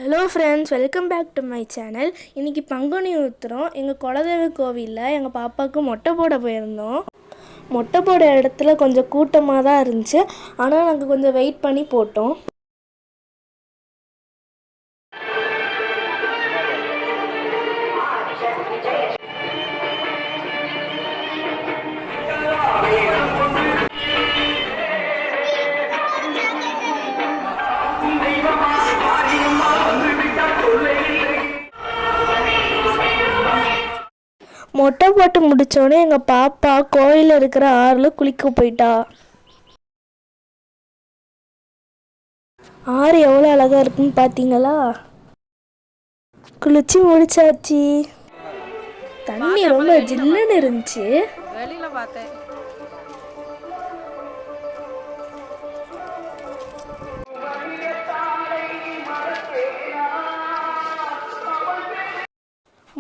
Hello friends, welcome back to my channel. இன்றைக்கி பங்குனி உத்திரம். எங்கள் குலதெய்வ கோவிலில் எங்கள் பாப்பாவுக்கு மொட்டை போட போயிருந்தோம். மொட்டை போட இடத்துல கொஞ்சம் கூட்டமாக தான் இருந்துச்சு. ஆனால் நாங்கள் கொஞ்சம் வெயிட் பண்ணி போட்டோம். மொட்டை போட்டு முடித்தோடனே எங்கள் பாப்பா கோயிலில் இருக்கிற ஆறில் குளிக்க போயிட்டா. ஆறு எவ்வளோ அழகாக இருக்குன்னு பார்த்தீங்களா? குளிச்சு முடிச்சாச்சு. தண்ணி ரொம்ப ஜில்லுன்னு இருந்துச்சு. வெளியில பார்த்தேன்.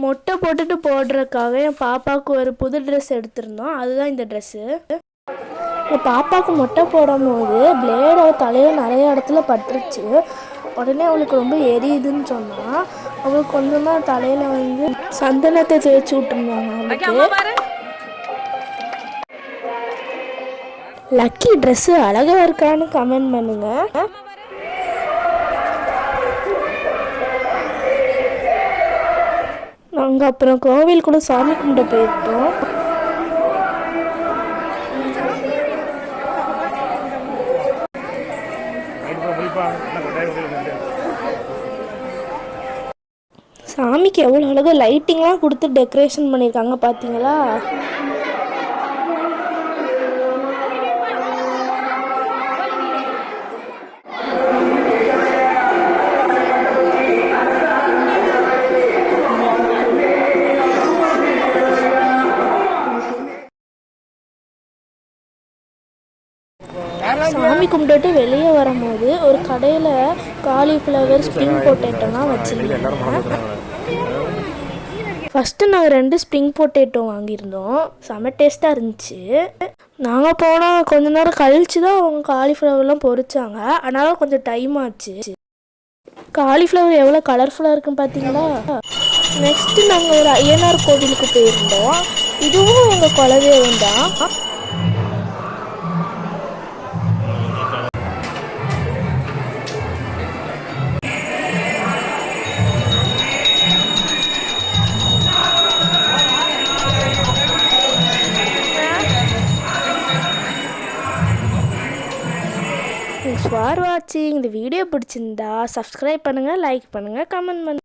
மொட்டை போட்டுட்டு போடுறதுக்காக என் பாப்பாவுக்கு ஒரு புது ட்ரெஸ் எடுத்திருந்தோம். அதுதான் இந்த ட்ரெஸ்ஸு. என் பாப்பாவுக்கு மொட்டை போடும் போது பிளேடு தலையில் நிறைய இடத்துல பட்டுருச்சு. உடனே அவளுக்கு ரொம்ப எரியுதுன்னு சொன்னால் அவளுக்கு கொஞ்சமாக தலையில் சந்தனத்தை தேய்ச்சி விட்டுருந்தாங்க. அவளுக்கு லக்கி ட்ரெஸ்ஸு அழகாக இருக்கான்னு கமெண்ட் பண்ணுங்கள். நாங்கள் அப்புறம் கோவிலுக்குள்ள சாமி கும்பிட போயிருந்தோம். சாமிக்கு எவ்வளோ அழகாக லைட்டிங்லாம் கொடுத்து டெக்கரேஷன் பண்ணியிருக்காங்க பார்த்தீங்களா? சாமி கும்பிட்டுட்டு வெளியே வரும்போது ஒரு கடையில் காலிஃப்ளவர் ஸ்ப்ரிங் பொட்டேட்டோலாம் வச்சுருந்தாங்க. ஃபஸ்ட்டு நாங்கள் 2 ஸ்ப்ரிங் பொட்டேட்டோ வாங்கியிருந்தோம். செம்ம டேஸ்ட்டாக இருந்துச்சு. நாங்கள் போனால் கொஞ்ச நேரம் கழித்து தான் அவங்க காலிஃப்ளவர்லாம் பொரிச்சாங்க. அதனால் கொஞ்சம் டைம் ஆச்சு. காலிஃப்ளவர் எவ்வளோ கலர்ஃபுல்லாக இருக்குன்னு பார்த்தீங்களா? நெக்ஸ்ட்டு நாங்கள் ஒரு ஐயனார் கோவிலுக்கு போயிருந்தோம். இதுவும் எங்கள் குலதெய்வம் தான். Thanks for watching. இந்த வீடியோ பிடிச்சிருந்தா சப்ஸ்கிரைப் பண்ணுங்கள், லைக் பண்ணுங்கள், கமெண்ட் பண்ணுங்கள்.